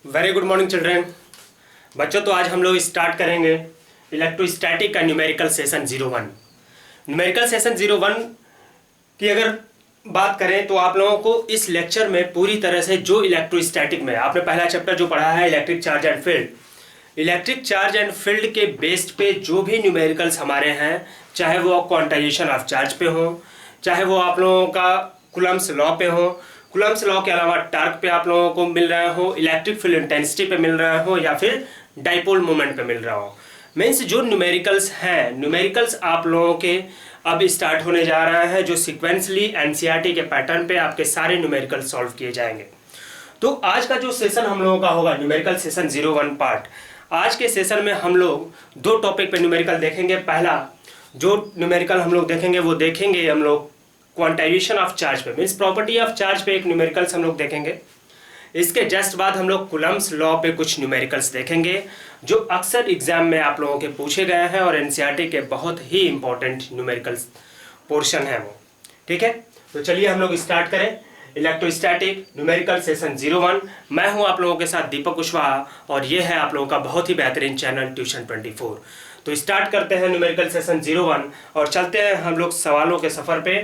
Very good morning children. बच्चों, तो आज हम लोग स्टार्ट करेंगे इलेक्ट्रोस्टैटिक का न्यूमेरिकल सेशन 01। न्यूमेरिकल सेशन 01 की अगर बात करें तो आप लोगों को इस लेक्चर में पूरी तरह से जो इलेक्ट्रोस्टैटिक में आपने पहला चैप्टर जो पढ़ा है electric charge and field, electric charge and field के बेस्ड पे जो भी न्यूमेरिकल्स हमारे हैं, चाहे वो क्वांटाइजेशन ऑफ चार्ज पे हो, चाहे वो आप लोगों का कूलम्ब्स लॉ पे हो, कूलम्ब्स लॉ के अलावा टार्क पे आप लोगों को मिल रहा हो, इलेक्ट्रिक फील्ड इंटेंसिटी पे मिल रहा हो, या फिर डाइपोल मोमेंट पे मिल रहा हो। मीन्स जो न्यूमेरिकल्स हैं, न्यूमेरिकल्स आप लोगों के अब स्टार्ट होने जा रहा है, जो सिक्वेंसली एनसीईआरटी के पैटर्न पे आपके सारे न्यूमेरिकल सॉल्व किए जाएंगे। तो आज का जो सेशन हम लोगों का होगा न्यूमेरिकल सेशन 01 पार्ट। आज के सेशन में हम लोग दो टॉपिक पे न्यूमेरिकल देखेंगे। पहला जो न्यूमेरिकल हम लोग देखेंगे वो देखेंगे हम लोग क्वांटाइजेशन ऑफ चार्ज पे, मीन्स प्रॉपर्टी ऑफ चार्ज पे एक न्यूमेरिकल्स हम लोग देखेंगे। इसके जस्ट बाद हम लोग कूलम्ब्स लॉ पे कुछ न्यूमेरिकल्स देखेंगे जो अक्सर एग्जाम में आप लोगों के पूछे गए हैं और एनसीईआरटी के बहुत ही इंपॉर्टेंट न्यूमेरिकल्स पोर्शन है वो। ठीक है, तो चलिए हम लोग स्टार्ट करें इलेक्ट्रोस्टैटिक न्यूमेरिकल सेशन 01। मैं हूं आप लोगों के साथ दीपक कुशवाहा और ये है आप लोगों का बहुत ही बेहतरीन चैनल ट्यूशन 24। तो स्टार्ट करते हैं न्यूमेरिकल सेशन 01 और चलते हैं हम लोग सवालों के सफ़र पे।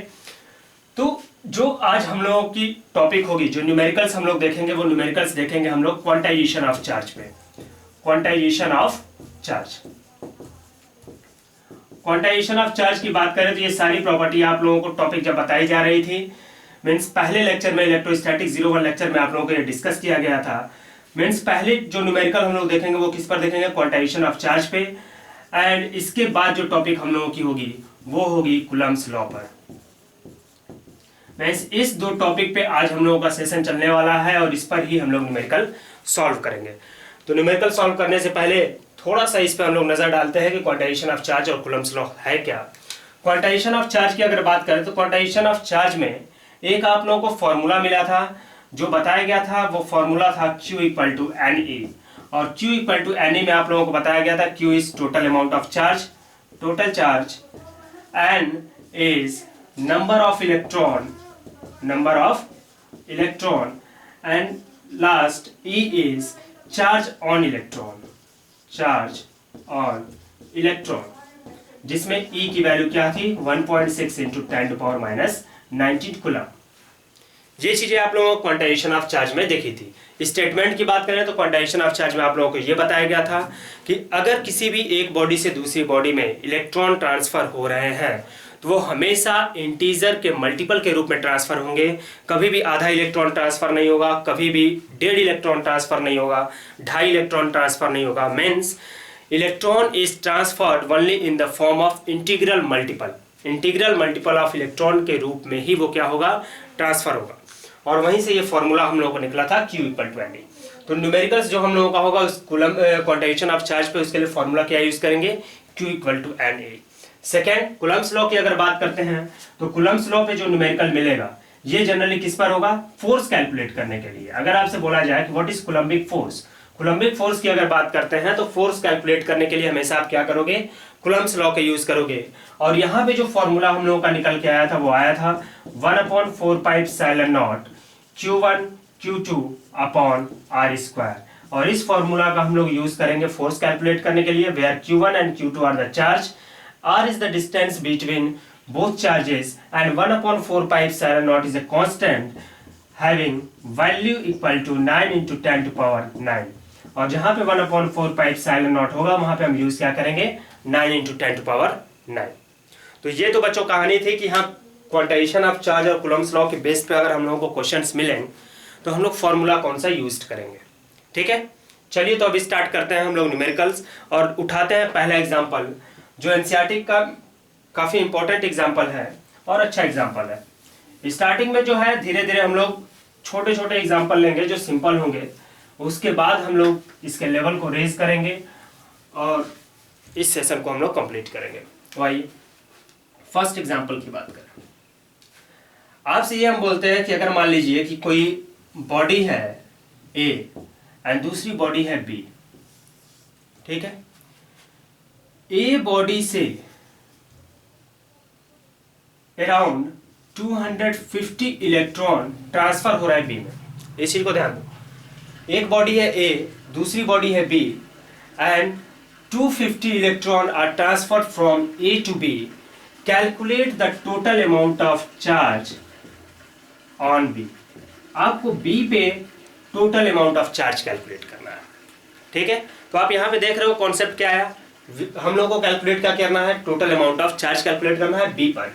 तो जो आज हम लोगों की टॉपिक होगी, जो न्यूमेरिकल्स हम लोग देखेंगे वो न्यूमेरिकल्स देखेंगे हम लोग क्वांटाइजेशन ऑफ चार्ज पे। Quantization of charge, quantization of charge की बात करें तो ये सारी प्रॉपर्टी आप लोगों को टॉपिक जब बताई जा रही थी, मीन्स पहले लेक्चर में इलेक्ट्रोस्टैटिक 01 लेक्चर में आप लोगों को ये डिस्कस किया गया था। मीन्स पहले जो न्यूमेरिकल हम लोग देखेंगे वो किस पर देखेंगे, क्वांटाइजेशन ऑफ चार्ज पे। एंड इसके बाद जो टॉपिक हम लोगों की होगी वो होगी कूलम्ब्स लॉ पर। इस दो टॉपिक पे आज हम लोगों का सेशन चलने वाला है और इस पर ही हम लोग न्यूमेरिकल सॉल्व करेंगे। तो न्यूमेरिकल सॉल्व करने से पहले थोड़ा सा इस पे हम लोग नजर डालते हैं कि क्वांटाइजेशन ऑफ चार्ज और कूलम्ब्स लॉ है क्या। क्वांटाइजेशन ऑफ चार्ज की अगर बात करें तो क्वांटाइजेशन ऑफ चार्ज में एक आप लोगों को फॉर्मूला मिला था, जो बताया गया था वो फॉर्मूला था Q इक्वल टू NE। और Q इक्वल टू NE में आप लोगों को बताया गया था Q is total amount of charge, total charge, N is number of electron, number of electron, and last E is charge on electron, charge on electron, जिसमें E की वैल्यू क्या थी 1.6 इंटू 10⁻⁻19 कूलम। ये चीजें आप लोगों को क्वांटाइजेशन ऑफ चार्ज में देखी थी। स्टेटमेंट की बात करें तो क्वांटाइजेशन ऑफ चार्ज में आप लोगों को ये बताया गया था कि अगर किसी भी एक बॉडी से दूसरी बॉडी में इलेक्ट्रॉन ट्रांसफर हो रहे हैं तो वो हमेशा इंटीजर के मल्टीपल के रूप में ट्रांसफर होंगे। कभी भी आधा इलेक्ट्रॉन ट्रांसफर नहीं होगा, कभी भी 1.5 इलेक्ट्रॉन ट्रांसफर नहीं होगा, 2.5 इलेक्ट्रॉन ट्रांसफर नहीं होगा। Means electron is transferred only in the form of integral multiple, integral multiple of electron के रूप में ही वो क्या होगा, ट्रांसफर होगा। और वहीं से ये फॉर्मूला हम लोगों को निकला था Q इक्वल टू NE। तो न्यूमेरिकल्स जो हम लोगों का होगा उस क्वांटाइजेशन ऑफ चार्ज पे, उसके लिए फॉर्मूला क्या यूज करेंगे, Q equal to NE। Second, Coulomb's law की अगर बात करते हैं तो कूलम्ब्स लॉ पे जो न्यूमेरिकल मिलेगा ये जनरली किस पर होगा, फोर्स कैलकुलेट करने के लिए। अगर आपसे बोला जाए कि what is Coulombic force, Coulombic force की अगर बात करते हैं तो फोर्स कैलकुलेट करने के लिए हमेशा आप क्या करोगे, कूलम्ब्स लॉ के यूज करोगे। और यहाँ पे जो फॉर्मूला हम लोगों का निकल के आया था वो आया था 1/4πε0 Q1 Q2 अपॉन R²। और इस फॉर्मूला का हम लोग यूज करेंगे फोर्स कैलकुलेट करने के लिए, where Q1 and Q2 are the charge, R is the distance between both charges, and 1/4πε0 is a constant having value equal to 9 into 10⁻⁹। और जहां पे 1/4πε0 होगा वहां पे हम यूज क्या करेंगे, 9 into 10⁻⁹। तो ये तो बच्चों कहानी थी कि हाँ क्वांटाइजेशन ऑफ चार्ज और कूलम्ब्स लॉ के बेस पे अगर हम लोगों को क्वेश्चंस मिलें तो हम लोग फॉर्मूला कौन सा यूज करेंगे। ठीक है, चलिए तो अभी स्टार्ट करते हैं हम लोग न्यूमेरिकल्स और उठाते हैं पहला एग्जाम्पल जो एनसीईआरटी का काफ़ी इंपॉर्टेंट एग्जाम्पल है और अच्छा एग्जाम्पल है। स्टार्टिंग में जो है धीरे धीरे हम लोग छोटे छोटे एग्जाम्पल लेंगे जो सिंपल होंगे, उसके बाद हम लोग इसके लेवल को रेज करेंगे और इस सेशन को हम लोग कंप्लीट करेंगे। तो आइए फर्स्ट एग्जाम्पल की बात करें। आपसे ये हम बोलते हैं कि अगर मान लीजिए कि कोई बॉडी है A एंड दूसरी बॉडी है B, ठीक है, ए बॉडी से अराउंड 250 इलेक्ट्रॉन ट्रांसफर हो रहा है बी में। इस चीज को ध्यान दो, एक बॉडी है ए, दूसरी बॉडी है B, and 250 electron are transferred from A to B, calculate the total amount of charge on B. आपको बी पे total amount of charge calculate करना है, ठीक है। तो आप यहाँ पे देख रहे हो कॉन्सेप्ट क्या है, हम लोग को कैलकुलेट क्या करना है, total amount of charge calculate करना है बी पर,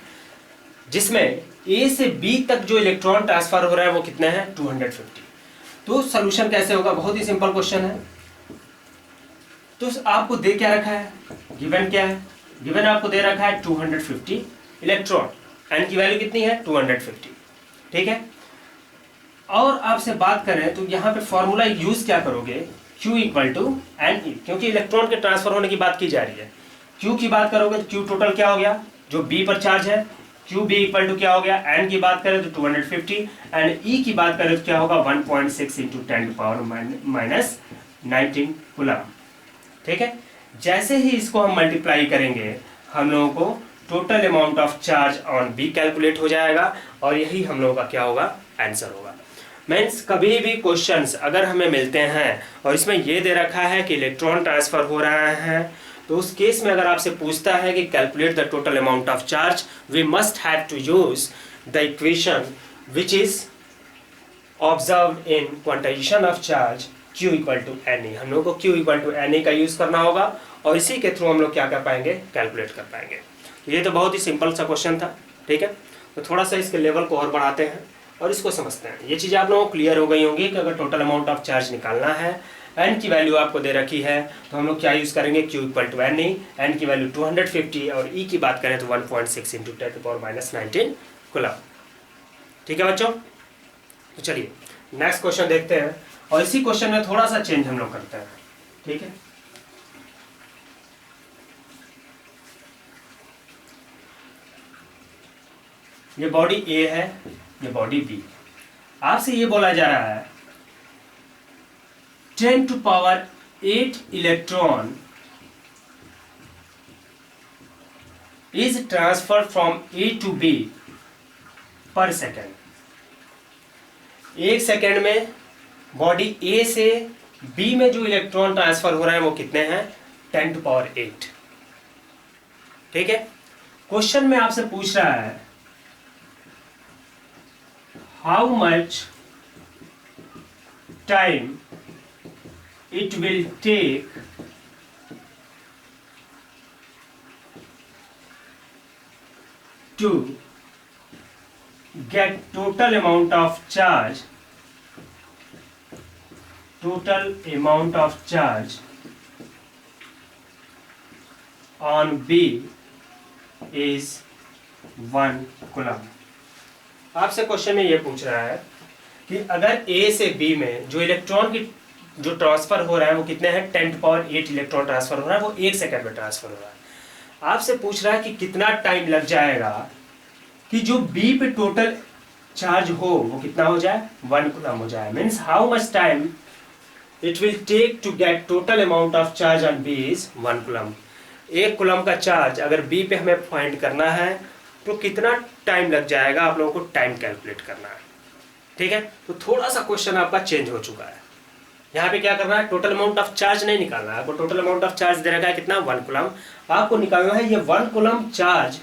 जिसमें ए से बी तक जो इलेक्ट्रॉन ट्रांसफर हो रहा है वो कितने हैं, 250। तो सोल्यूशन कैसे होगा, बहुत ही सिंपल क्वेश्चन है। तो आपको दे क्या रखा है, गिवन क्या है, गिवन आपको दे रखा है 250 इलेक्ट्रॉन, एन की वैल्यू कितनी है 250, ठीक है। और आपसे बात करें तो यहाँ पे फॉर्मूला यूज क्या करोगे, Q equal to N E, क्योंकि इलेक्ट्रॉन के ट्रांसफर होने की बात की जा रही है। Q की बात करोगे तो Q टोटल क्या हो गया, जो B पर चार्ज है, क्यू बी इक्वल टू क्या हो गया, एन की बात करें तो 250, एंड ई की बात करें तो क्या होगा 1.6 इंटू 10⁻⁻19 कूलम, ठीक है। जैसे ही इसको हम मल्टीप्लाई करेंगे हम लोगों को total amount of charge on B calculate हो जाएगा, और यही हम लोगों का क्या होगा, आंसर होगा। मीन्स कभी भी क्वेश्चंस अगर हमें मिलते हैं और इसमें ये दे रखा है कि इलेक्ट्रॉन ट्रांसफर हो रहा है, तो उस केस में अगर आपसे पूछता है कि calculate the total amount of charge, we must have to use the equation which is observed in quantization of charge Q equal to N E. हम लोग को Q equal to N E का यूज करना होगा, और इसी के through हम लोग क्या कर पाएंगे, कैलकुलेट कर पाएंगे। तो ये तो बहुत ही सिंपल सा क्वेश्चन था, ठीक है। तो थोड़ा सा इसके लेवल को और बढ़ाते हैं और इसको समझते हैं। ये चीज़ आप लोगों को क्लियर हो गई होंगी कि अगर टोटल अमाउंट ऑफ चार्ज निकालना है, एन की वैल्यू आपको दे रखी है, तो हम लोग क्या यूज़ करेंगे, Q equal to N E, N की वैल्यू 250 और ई की बात करें तो 1.6 इंटू 10⁻⁻19 कूलम, ठीक है बच्चों। तो चलिए नेक्स्ट क्वेश्चन देखते हैं, और इसी क्वेश्चन में थोड़ा सा चेंज हम लोग करते हैं, ठीक है। ये बॉडी ए है, ये बॉडी बी। आपसे ये बोला जा रहा है 10⁸ electron is transferred from A to B पर सेकेंड। एक सेकेंड में बॉडी ए से बी में जो इलेक्ट्रॉन ट्रांसफर हो रहा है वो कितने हैं, 10⁸, ठीक है। क्वेश्चन में आपसे पूछ रहा है how much time it will take to get total amount of charge on B is 1 coulomb. आपसे क्वेश्चन में ये पूछ रहा है कि अगर A से B में जो इलेक्ट्रॉन की जो ट्रांसफर हो रहा है वो कितने हैं, 10⁸ इलेक्ट्रॉन ट्रांसफर हो रहा है, वो 1 सेकंड में ट्रांसफर हो रहा है। आपसे पूछ रहा है कि कितना टाइम लग जाएगा कि जो बी पे टोटल चार्ज हो वो कितना हो जाए, 1 कूलम हो जाए। Means how much time it will take to get total amount of charge on B is 1 coulomb. 1 coulomb का चार्ज अगर बी पे हमें फाइंड करना है तो कितना टाइम लग जाएगा, आप लोगों को टाइम कैलकुलेट करना है, ठीक है। तो थोड़ा सा क्वेश्चन आपका चेंज हो चुका है। यहाँ पे क्या करना है, टोटल अमाउंट ऑफ चार्ज नहीं निकालना है आपको, टोटल अमाउंट ऑफ चार्ज दे रखा है कितना, 1 कूलम। आपको निकालना है ये 1 कूलम चार्ज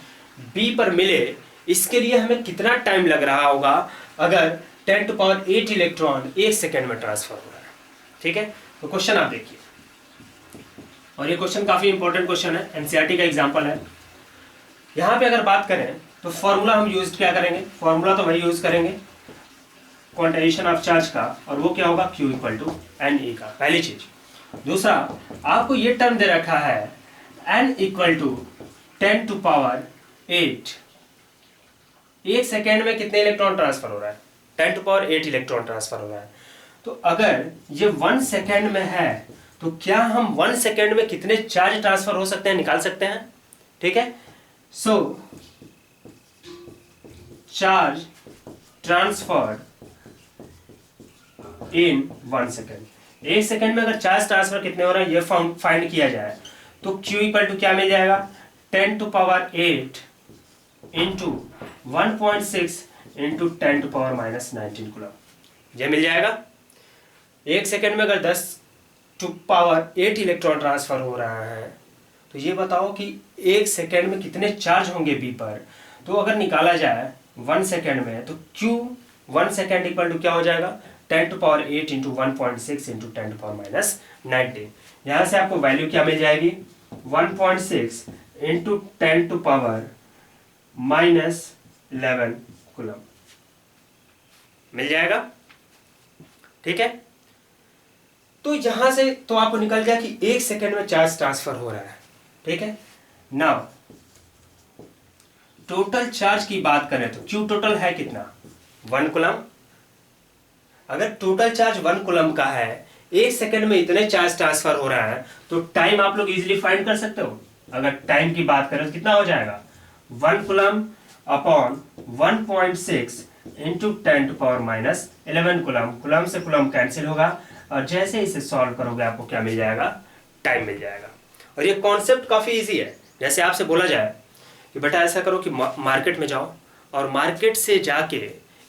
बी पर मिले, इसके लिए हमें कितना टाइम लग रहा होगा अगर 10⁸ इलेक्ट्रॉन 1 सेकेंड में ट्रांसफर हो रहा है, ठीक है। तो क्वेश्चन आप देखिए, और ये क्वेश्चन काफी इंपॉर्टेंट क्वेश्चन है, एनसीईआरटी का एग्जाम्पल है। यहाँ पे अगर बात करें तो फॉर्मूला हम यूज क्या करेंगे, फॉर्मूला तो वही यूज करेंगे क्वांटाइजेशन ऑफ चार्ज का, और वो क्या होगा, Q equal to N E का, पहली चीज। दूसरा, आपको ये टर्म दे रखा है n इक्वल टू 10⁸। 1 सेकेंड में कितने इलेक्ट्रॉन ट्रांसफर हो रहा है, 10⁸ इलेक्ट्रॉन ट्रांसफर हो रहा है। तो अगर ये 1 सेकेंड में है तो क्या हम 1 सेकेंड में कितने चार्ज ट्रांसफर हो सकते हैं, निकाल सकते हैं, ठीक है। So charge transferred in 1 second. 1 second में अगर चार्ज ट्रांसफर कितने हो रहे हैं ये फाइंड किया जाए तो Q इक्वल टू क्या मिल जाएगा, 10⁸ इंटू 1.6 इंटू 10⁻⁻19 कूलम, ये मिल जाएगा। 1 सेकेंड में अगर 10⁸ इलेक्ट्रॉन ट्रांसफर हो रहा है तो ये बताओ कि 1 सेकेंड में कितने चार्ज होंगे बी पर। तो अगर निकाला जाए 1 सेकेंड में तो Q 1 सेकेंड इक्वल टू क्या हो जाएगा 10⁸ इंटू 1.6 इंटू 10⁻90। यहाँ से आपको वैल्यू क्या मिल जाएगी 1.6 इंटू 10⁻11 कूलम मिल जाएगा। ठीक है, तो यहां से तो आपको निकल गया कि 1 सेकेंड में चार्ज ट्रांसफर हो रहा है। ठीक है, नाउ टोटल चार्ज की बात करें तो Q टोटल है कितना 1 कूलम। अगर टोटल चार्ज 1 कूलम का है, 1 सेकेंड में इतने चार्ज ट्रांसफर हो रहा है, तो टाइम आप लोग इजीली फाइंड कर सकते हो। अगर टाइम की बात करें तो कितना हो जाएगा 1 coulomb upon 1.6 into 10⁻11 coulomb. Coulomb से कूलम कैंसिल होगा और जैसे इसे सॉल्व करोगे आपको क्या मिल जाएगा टाइम मिल जाएगा। और ये कॉन्सेप्ट काफी इजी है। जैसे आपसे बोला जाए कि बेटा ऐसा करो कि मार्केट में जाओ और मार्केट से जाके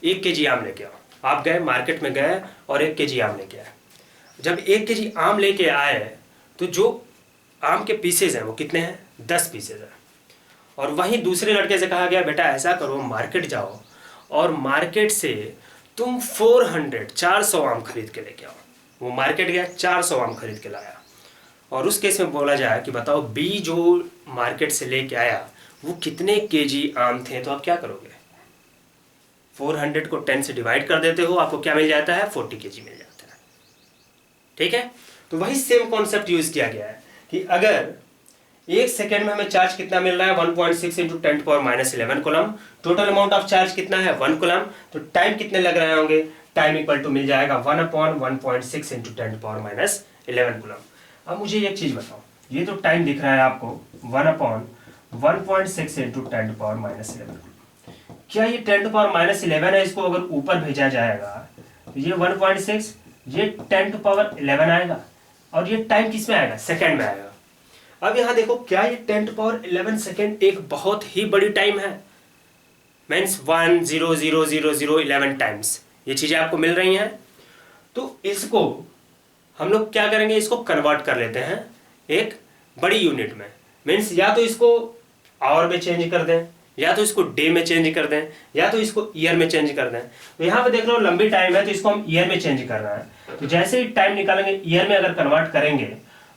1 केजी आम लेके आओ। आप गए मार्केट में गए और 1 केजी आम लेके आए। जब 1 केजी आम लेके आए तो जो आम के पीसेज हैं वो कितने हैं 10 पीसेज हैं। और वहीं दूसरे लड़के से कहा गया बेटा ऐसा करो मार्केट जाओ और मार्केट से तुम 400 आम खरीद के लेके आओ। वो मार्केट गया 400 आम खरीद के लाया। और उस केस में बोला जाए कि बताओ बी जो मार्केट से लेके आया वो कितने केजी आम थे, तो आप क्या करोगे 400 को 10 से डिवाइड कर देते हो, आपको क्या मिल जाता है 40 केजी मिल जाता है। ठीक है, तो वही सेम कॉन्सेप्ट यूज किया गया है कि अगर 1 सेकेंड में हमें चार्ज कितना मिल रहा है 1.6 into 10⁻11 coulomb, total amount of charge कितना है 1 कूलम, तो टाइम कितने लग रहे होंगे टाइम इक्वल टू मिल जाएगा 1/1.6 इंटू 10⁻11 कूलम। अब मुझे एक चीज बताओ, ये तो टाइम दिख रहा है आपको 1/1.6 इंटू 10⁻11, क्या ये 10⁻11 है, इसको अगर ऊपर भेजा जाएगा तो ये 1.6 ये 10⁻11 आएगा और ये टाइम किस में आएगा सेकेंड में आएगा। अब यहां देखो क्या ये 10⁻11 सेकेंड एक बहुत ही बड़ी टाइम है, मीन्स 1.00011 टाइम्स ये चीजें आपको मिल रही हैं। तो इसको हम लोग क्या करेंगे, इसको कन्वर्ट कर लेते हैं एक बड़ी यूनिट में। मीन्स या तो इसको आवर में चेंज कर दें, या तो इसको डे में चेंज कर दें, या तो इसको ईयर में चेंज कर दें। तो यहाँ पे देख लो लंबी टाइम है तो इसको हम ईयर में चेंज कर रहे हैं। तो जैसे ही टाइम निकालेंगे ईयर में अगर कन्वर्ट करेंगे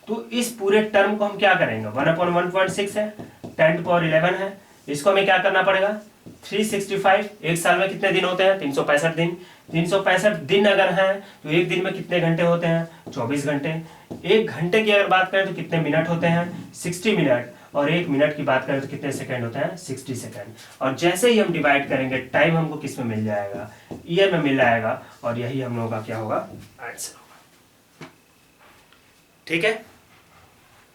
तो इस पूरे टर्म को हम क्या करेंगे 1/1.6 है 10⁻11 है, इसको हमें क्या करना पड़ेगा 365। एक साल में कितने दिन होते हैं 365 दिन। 365 दिन अगर हैं तो एक दिन में कितने घंटे होते हैं 24 घंटे। एक घंटे की अगर बात करें तो कितने मिनट होते हैं 60 मिनट। और एक मिनट की बात करें तो कितने सेकंड होते हैं 60 सेकंड। और जैसे ही हम डिवाइड करेंगे टाइम हमको किस में मिल जाएगा ईयर में मिल जाएगा और यही हम लोगों का क्या होगा आंसर होगा। ठीक है,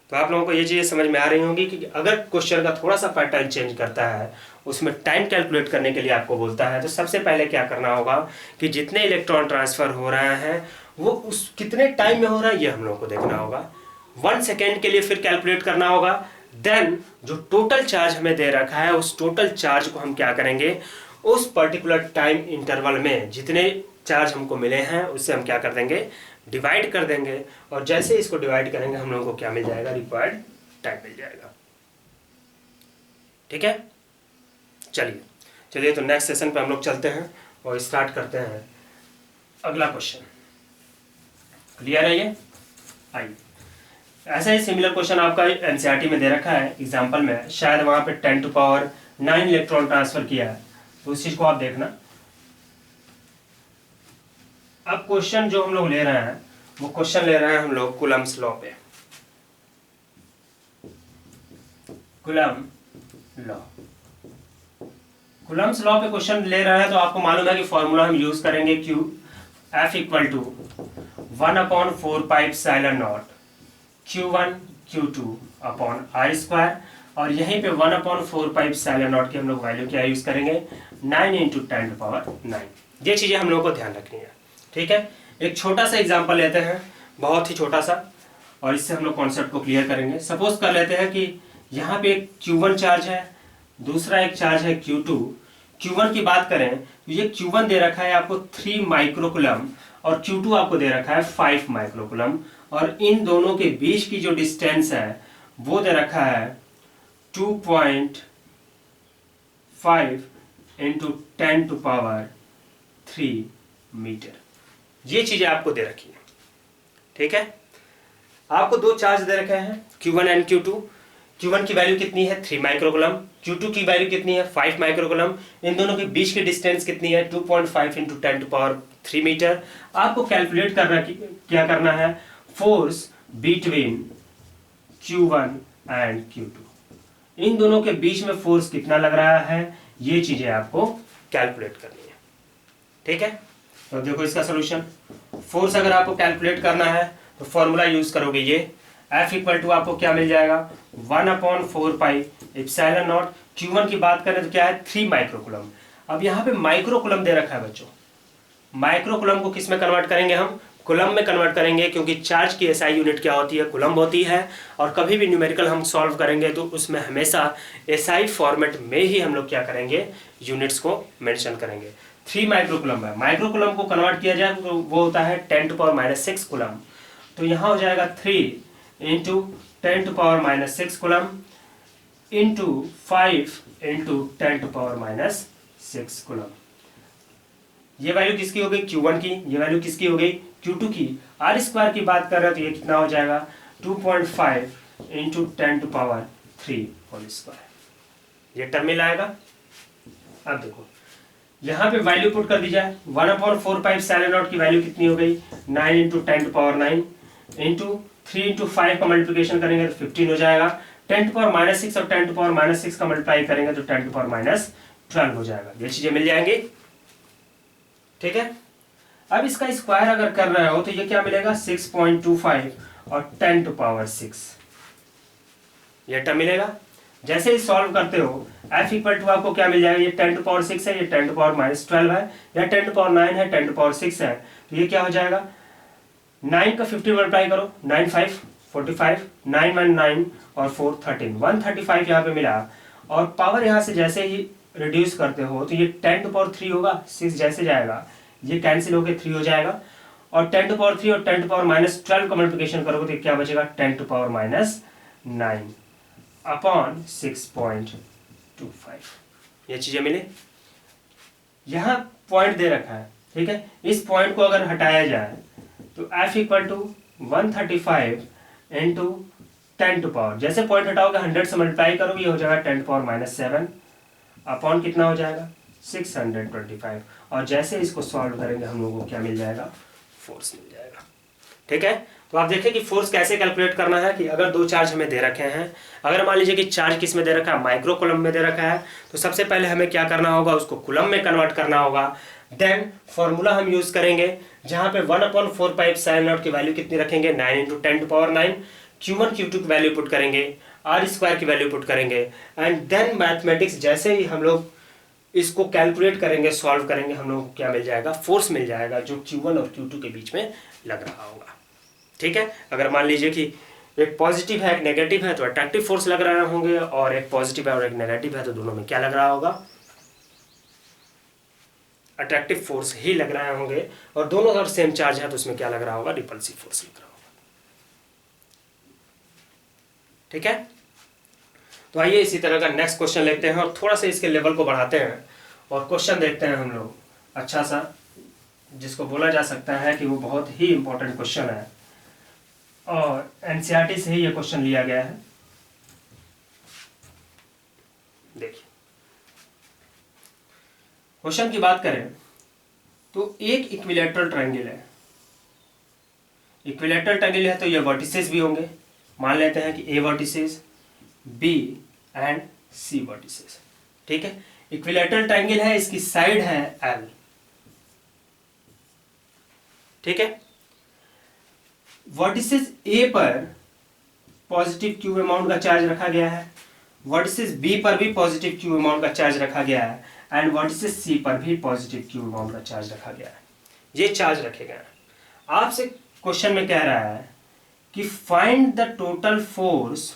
तो आप लोगों को ये चीज़ें समझ में आ रही होंगी कि अगर क्वेश्चन का थोड़ा सा पैटर्न चेंज करता है, उसमें टाइम कैलकुलेट करने के लिए आपको बोलता है, तो सबसे पहले क्या करना होगा कि जितने इलेक्ट्रॉन ट्रांसफर हो रहे हैं वो उस कितने टाइम में हो रहा है ये हम लोगों को देखना होगा। 1 सेकेंड के लिए फिर कैलकुलेट करना होगा। देन जो टोटल चार्ज हमें दे रखा है उस टोटल चार्ज को हम क्या करेंगे उस पर्टिकुलर टाइम इंटरवल में जितने चार्ज हमको मिले हैं उससे हम क्या कर देंगे डिवाइड कर देंगे। और जैसे इसको डिवाइड करेंगे हम लोगों को क्या मिल जाएगा रिक्वायर्ड टाइम मिल जाएगा। ठीक है, चलिए तो नेक्स्ट सेशन पे हम लोग चलते हैं और स्टार्ट करते हैं अगला क्वेश्चन। क्लियर है ये? आइए, ऐसा ही सिमिलर क्वेश्चन आपका एनसीईआरटी में दे रखा है एग्जाम्पल में, शायद वहां पे 10⁻9 इलेक्ट्रॉन ट्रांसफर किया है, तो उस चीज को आप देखना। अब क्वेश्चन जो हम लोग ले रहे हैं वो क्वेश्चन ले रहे हैं हम लोग कूलम्स लॉ पे। कूलम्स लॉ पे क्वेश्चन ले रहे हैं तो आपको मालूम है कि फॉर्मूला हम यूज करेंगे Q F equal to 1/4πε0 Q1 Q2 upon I square. और यहीं पे 1/4πε0 की हम लोग वैल्यू क्या यूज करेंगे 9 इंटू 10⁻9। ये चीजें हम लोग को ध्यान रखनी है। ठीक है, एक छोटा सा एग्जांपल लेते हैं, बहुत ही छोटा सा, और इससे हम लोग कॉन्सेप्ट को क्लियर करेंगे। सपोज कर लेते हैं कि यहाँ पे एक Q1 चार्ज है, दूसरा एक चार्ज है Q2। Q1 की बात करें तो ये Q1 दे रखा है आपको 3 माइक्रोकूलम और Q2 आपको दे रखा है 5 माइक्रोकुलम, और इन दोनों के बीच की जो डिस्टेंस है वो दे रखा है 2.5 इंटू 10⁻³ मीटर। ये चीजें आपको दे रखी है, ठीक है। आपको दो चार्ज दे रखे हैं Q1 एंड Q2। Q1 की वैल्यू कितनी है 3 माइक्रोकुलम, Q2 की वैल्यू कितनी है 5 माइक्रोकुलम। इन दोनों के बीच की डिस्टेंस कितनी है 2.5 इंटू 10⁻³ मीटर। आपको कैलकुलेट करना क्या करना है, force between Q1 and Q2, इन दोनों के बीच में फोर्स कितना लग रहा है, ये चीजें आपको कैलकुलेट करनी है, ठीक है। तो देखो इसका सोल्यूशन, फोर्स अगर आपको कैलकुलेट करना है तो फॉर्मूला यूज करोगे ये, F इक्वल टू आपको क्या मिल जाएगा 1/4πε0। Q1 की बात करें तो क्या है 3 माइक्रोकुलम। अब यहाँ पे माइक्रोकुलम दे रखा है बच्चों, माइक्रोकुलम को किस में कन्वर्ट करेंगे हम, कुलम में कन्वर्ट करेंगे, क्योंकि चार्ज की एसआई यूनिट क्या होती है, कुलम होती है। और कभी भी न्यूमेरिकल हम सॉल्व करेंगे तो उसमें हमेशा एसआई फॉर्मेट में ही हम लोग क्या करेंगे, यूनिट्स को मेंशन करेंगे। 3 माइक्रोकुलम है, माइक्रोकुलम को कन्वर्ट किया जाए तो वो होता है 10⁻⁶ कुलम। तो यहाँ हो जाएगा 3 into 10⁻⁶ coulomb into 5 into 10⁻⁶ coulomb. ये वैल्यू किसकी हो गई Q1 की, ये वैल्यू किसकी हो गई Q2 की। R² की बात कर रहे हो तो ये कितना हो जाएगा 2.5 इंटू 10⁻³ होल स्क्वायर, ये टर्म मिल आएगा। अब देखो यहाँ पे वैल्यू पुट कर दी जाए, 1/4πε0 की वैल्यू कितनी हो गई 9 इंटू 10⁻9 इंटू 3 इंटू 5 का मल्टीप्लिकेशन करेंगे तो 15 हो जाएगा। 10⁻⁶ और 10⁻⁻6 का मल्टीप्लाई करेंगे तो 10⁻12 हो जाएगा। ये चीजें मिल जाएंगी, ठीक है। अब इसका स्क्वायर अगर कर रहे हो तो ये क्या मिलेगा 6.25 और 10⁻6, ये टर्म मिलेगा। जैसे ही सॉल्व करते हो F इक्वल टू आपको क्या मिल जाएगा, ये 10⁻6 है, ये 10⁻−12 है, या 10⁻9 है, 10⁻6 है, तो ये क्या हो जाएगा 9 का 50 मल्टीप्लाई करो, 9 5 45, 9 1 9 और 4 13, 135 यहाँ पे मिला। और पावर यहाँ से जैसे ही रिड्यूस करते हो तो ये 10⁻³ होगा, 6 जैसे जाएगा ये कैंसिल होकर 3 हो जाएगा, और 10⁻³ और 10⁻12 का मल्टीप्लिकेशन करोगे तो क्या बचेगा 10⁻9 अपॉन 6.25। ये चीजें मिले। यहाँ पॉइंट दे रखा है, ठीक है। इस पॉइंट को अगर हटाया जाए तो F इक्वल टू 135 इंटू 10⁻, जैसे पॉइंट हटाओगे 100 से मल्टीप्लाई करोगे ये हो जाएगा 10⁻⁻7 अपॉन कितना हो जाएगा 625, और जैसे इसको सॉल्व करेंगे हम लोगों को क्या मिल जाएगा, फोर्स मिल जाएगा, ठीक है। तो आप देखें कि फोर्स कैसे कैलकुलेट करना है, कि अगर दो चार्ज हमें दे रखे हैं, अगर मान लीजिए कि चार्ज किस में दे रखा है, माइक्रोकुलम में दे रखा है, तो सबसे पहले हमें क्या करना होगा, उसको कुलम में कन्वर्ट करना होगा। देन फॉर्मूला हम यूज करेंगे जहां पे 1/4πε0 की वैल्यू कितनी रखेंगे 9 इंटू 10⁻9, Q1 Q2 की वैल्यू पुट करेंगे, R² की वैल्यू पुट करेंगे, एंड देन मैथमेटिक्स जैसे ही हम लोग इसको कैलकुलेट करेंगे, सॉल्व करेंगे, हम लोग को क्या मिल जाएगा, फोर्स मिल जाएगा जो Q1 और Q2 के बीच में लग रहा होगा, ठीक है। अगर मान लीजिए कि एक पॉजिटिव है एक नेगेटिव है तो अट्रैक्टिव फोर्स लग रहे होंगे, और एक पॉजिटिव है और एक नेगेटिव है तो दोनों में क्या लग रहा होगा, अट्रैक्टिव फोर्स ही लग रहे होंगे, और दोनों अगर सेम चार्ज है तो उसमें क्या लग रहा होगा, रिपल्सिव फोर्स लग रहा होगा, ठीक है। तो आइए इसी तरह का नेक्स्ट क्वेश्चन लेते हैं और थोड़ा सा इसके लेवल को बढ़ाते हैं और क्वेश्चन देखते हैं हम लोग अच्छा सा, जिसको बोला जा सकता है कि वो बहुत ही इंपॉर्टेंट क्वेश्चन है और एनसीईआरटी से ही ये क्वेश्चन लिया गया है। देखिए क्वेश्चन की बात करें तो एक इक्विलैटरल ट्रायंगल है, इक्विलैटरल ट्रायंगल है तो ये वर्टिसेस भी होंगे, मान लेते हैं कि A vertices, B and C vertices, ठीक है। इक्विलैटरल ट्रायंगल है, इसकी साइड है एल, ठीक है। वर्टिसेस ए पर पॉजिटिव क्यू अमाउंट का चार्ज रखा गया है, वर्टिसेस बी पर भी पॉजिटिव क्यू अमाउंट का चार्ज रखा गया है, एंड वर्टिसेस सी पर भी पॉजिटिव क्यू अमाउंट का चार्ज रखा गया है। ये चार्ज रखे गए हैं। आपसे क्वेश्चन में कह रहा है कि find the total force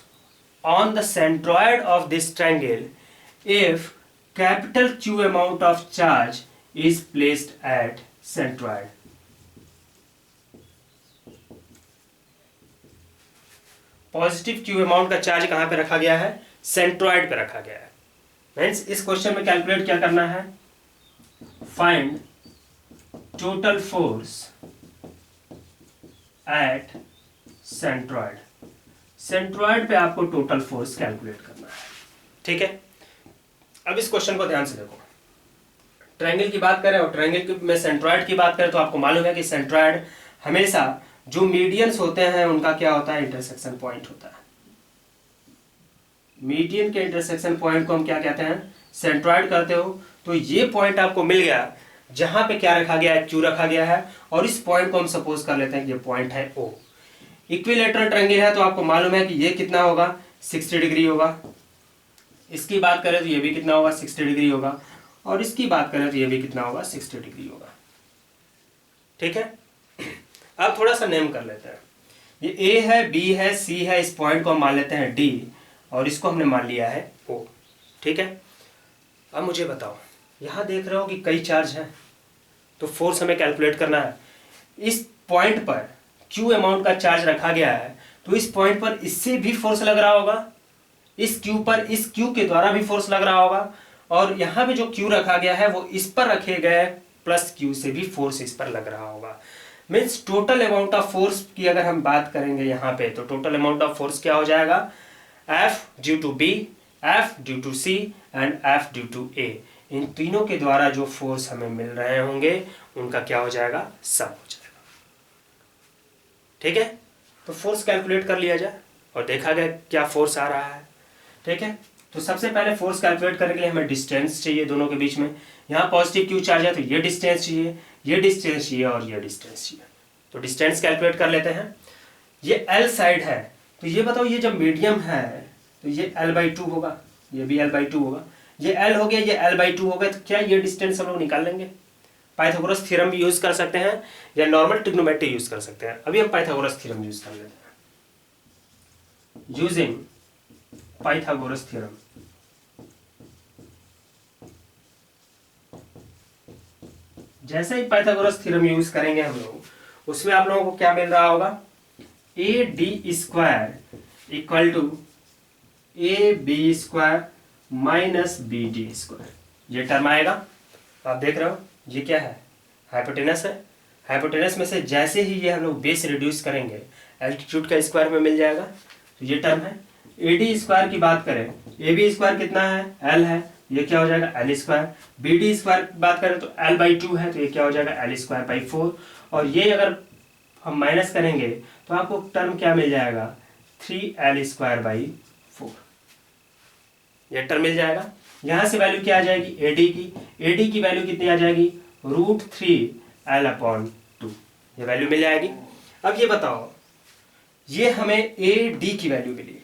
on the centroid of this triangle if capital Q amount of charge is placed at centroid. Positive Q amount का चार्ज कहाँ पे रखा गया है, सेंट्रॉइड पे रखा गया है। मीन्स इस क्वेश्चन में कैलकुलेट क्या करना है, find total force at centroid. Centroid पे आपको टोटल फोर्स कैलकुलेट करना है, ठीक है। अब इस क्वेश्चन को ध्यान से देखो, ट्रायंगल की बात करें और ट्रायंगल में सेंट्रॉइड की बात करें तो आपको मालूम है कि सेंट्रॉइड हमेशा जो मीडियंस होते हैं उनका क्या होता है, इंटरसेक्शन पॉइंट होता है। मीडियन के इंटरसेक्शन पॉइंट को हम क्या कहते हैं, सेंट्रॉइड कहते हो। तो ये पॉइंट आपको मिल गया जहां पे क्या रखा गया है, क्यू रखा गया है, और इस पॉइंट को हम सपोज कर लेते हैं कि ये पॉइंट है ओ। इक्विलेटरल ट्रायंगल है तो आपको मालूम है कि ये कितना होगा, 60 डिग्री होगा। इसकी बात करें तो ये भी कितना होगा, 60 डिग्री होगा, और इसकी बात करें तो ये भी कितना होगा, 60 डिग्री होगा, ठीक है। अब थोड़ा सा नेम कर लेते हैं, ये ए है, बी है, सी है, इस पॉइंट को हम मान लेते हैं डी, और इसको हमने मान लिया है ओ, ठीक है। अब मुझे बताओ, यहाँ देख रहे हो कि कई चार्ज हैं, तो फोर्स हमें कैलकुलेट करना है। इस पॉइंट पर क्यू अमाउंट का चार्ज रखा गया है, तो इस पॉइंट पर इससे भी फोर्स लग रहा होगा, इस क्यू पर इस क्यू के द्वारा भी फोर्स लग रहा होगा, और यहाँ पे जो क्यू रखा गया है वो इस पर रखे गए प्लस क्यू से भी फोर्स इस पर लग रहा होगा। Means total amount of force की अगर हम बात करेंगे यहाँ पे, तो टोटल अमाउंट ऑफ फोर्स क्या हो जाएगा, F due to B, F due to C and F due to A. इन तीनों के द्वारा जो फोर्स हमें मिल रहे होंगे उनका क्या हो जाएगा, सम हो जाएगा, ठीक है। तो फोर्स कैलकुलेट कर लिया जाए और देखा गया क्या फोर्स आ रहा है, ठीक है। तो सबसे पहले फोर्स कैलकुलेट करने के लिए हमें डिस्टेंस चाहिए दोनों के बीच में। यहाँ पॉजिटिव क्यू चार्ज है तो ये डिस्टेंस चाहिए, ये डिस्टेंस चाहिए और ये डिस्टेंस चाहिए। तो डिस्टेंस कैलकुलेट कर लेते हैं। ये एल साइड है, तो ये बताओ ये जब मीडियम है तो ये L/2 होगा, ये भी L/2 होगा, ये L हो गया, ये L/2 हो गया। तो क्या ये डिस्टेंस हम लोग निकाल लेंगे। पाइथागोरस थ्योरम भी यूज कर सकते हैं या नॉर्मल ट्रिग्नोमेट्री यूज कर सकते हैं। अभी हम पाइथागोरस थ्योरम यूज कर लेते हैं। यूजिंग पाइथागोरस थ्योरम, जैसे ही पाइथागोरस थ्योरम यूज करेंगे हम लोग, उसमें आप लोगों को क्या मिल रहा होगा, AD² equal to AB² minus BD²। ये टर्म आएगा, आप देख रहे हो ये क्या है, हाइपोटेनस है। हाइपोटेनस में से जैसे ही ये हम लोग बेस रिड्यूस करेंगे एल्टीट्यूड का स्क्वायर में मिल जाएगा, तो ये टर्म है। AD² की बात करें, AB² कितना है, L है, ये क्या हो जाएगा L²। BD² की बात करें तो L/2 है, तो ये क्या हो जाएगा L²/4। और ये अगर हम माइनस करेंगे तो आपको टर्म क्या मिल जाएगा, 3L²/4। ये टर्म मिल जाएगा। यहां से वैल्यू क्या आ जाएगी, AD की वैल्यू कितनी आ जाएगी, √3L/2। ये वैल्यू मिल जाएगी। अब ये बताओ, ये हमें AD की वैल्यू मिली।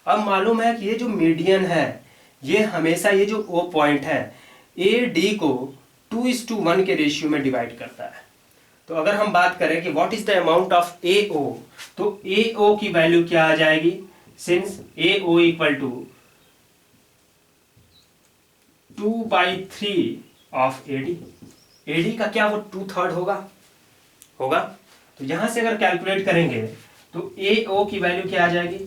अब मालूम है कि ये जो मीडियन है ये हमेशा ये जो O पॉइंट है AD को 2:1 के रेशियो में डिवाइड करता है। तो अगर हम बात करें कि what is the amount of AO, तो AO की वैल्यू क्या आ जाएगी, since AO equal to 2/3 of AD का क्या वो 2/3 होगा। तो यहां से अगर कैलकुलेट करेंगे तो AO की वैल्यू क्या आ जाएगी,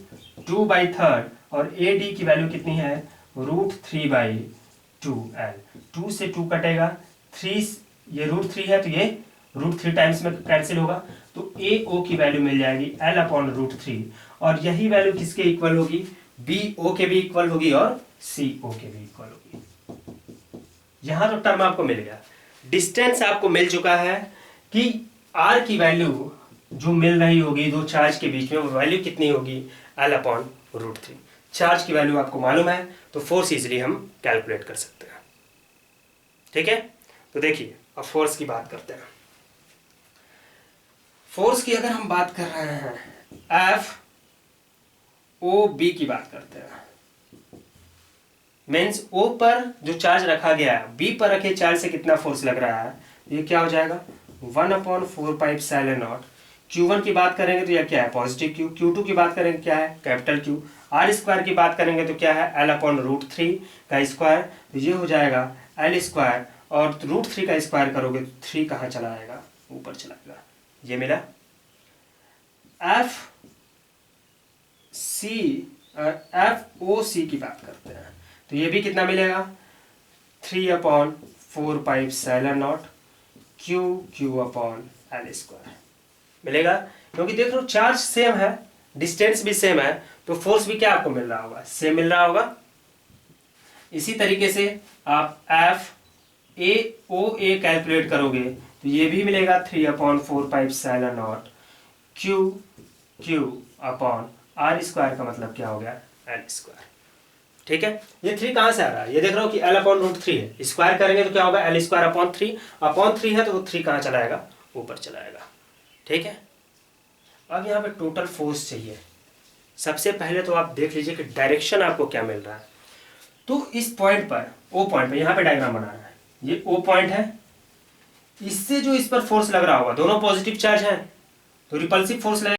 2/3, और AD की वैल्यू कितनी है, √3/2L। 2 से 2 कटेगा, 3 ये √3 है तो ये √3 टाइम्स में कैंसिल होगा, तो AO की वैल्यू मिल जाएगी L/√3। और यही वैल्यू किसके इक्वल होगी, BO के भी इक्वल होगी और CO के भी इक्वल होगी। यहां तो टर्म आपको मिल गया, डिस्टेंस आपको मिल चुका है कि R की वैल्यू जो मिल रही होगी दो चार्ज के बीच में, वो वैल्यू कितनी होगी, L/√3। चार्ज की वैल्यू आपको मालूम है तो फोर्स इजिली हम कैलकुलेट कर सकते हैं, ठीक है। तो देखिए अब फोर्स की बात करते हैं। फोर्स की अगर हम बात कर रहे हैं, FOB की बात करते हैं। मीन्स O पर जो चार्ज रखा गया है, B पर रखे चार्ज से कितना फोर्स लग रहा है, ये क्या हो जाएगा, 1/4πε0। Q1 की बात करेंगे तो यह क्या है, पॉजिटिव Q। Q2 की बात करेंगे क्या है, कैपिटल Q। R² की बात करेंगे तो क्या है, L/√3 का स्क्वायर, तो ये हो जाएगा L², और √3 का स्क्वायर करोगे तो 3 कहाँ चला आएगा, ऊपर चला आएगा। ये मिला। सी FOC की बात करते हैं तो ये भी कितना मिलेगा 3/4πε0 Q/L² मिलेगा, क्योंकि देख लो चार्ज सेम है, डिस्टेंस भी सेम है, तो फोर्स भी क्या आपको मिल रहा होगा, सेम मिल रहा होगा। इसी तरीके से आप FAOA कैलकुलेट करोगे तो ये भी मिलेगा 3/4πε0 Q/R² का मतलब क्या हो गया L²। ठीक है, ये 3 कहाँ से आ रहा है, ये देख रहा हो कि L/√3 है, स्क्वायर करेंगे तो क्या होगा L²/3 है, तो वो 3 कहाँ चलाएगा, ऊपर चलाएगा। ठीक है, अब यहाँ पे टोटल फोर्स चाहिए। सबसे पहले तो आप देख लीजिए कि डायरेक्शन आपको क्या मिल रहा है। तो इस पॉइंट पर, O पॉइंट पर, यहाँ पे डायग्राम बनाना है, ये O पॉइंट है, इससे जो इस पर फोर्स लग रहा होगा, दोनों पॉजिटिव चार्ज है तो रिपल्सिव फोर्स लगेगा।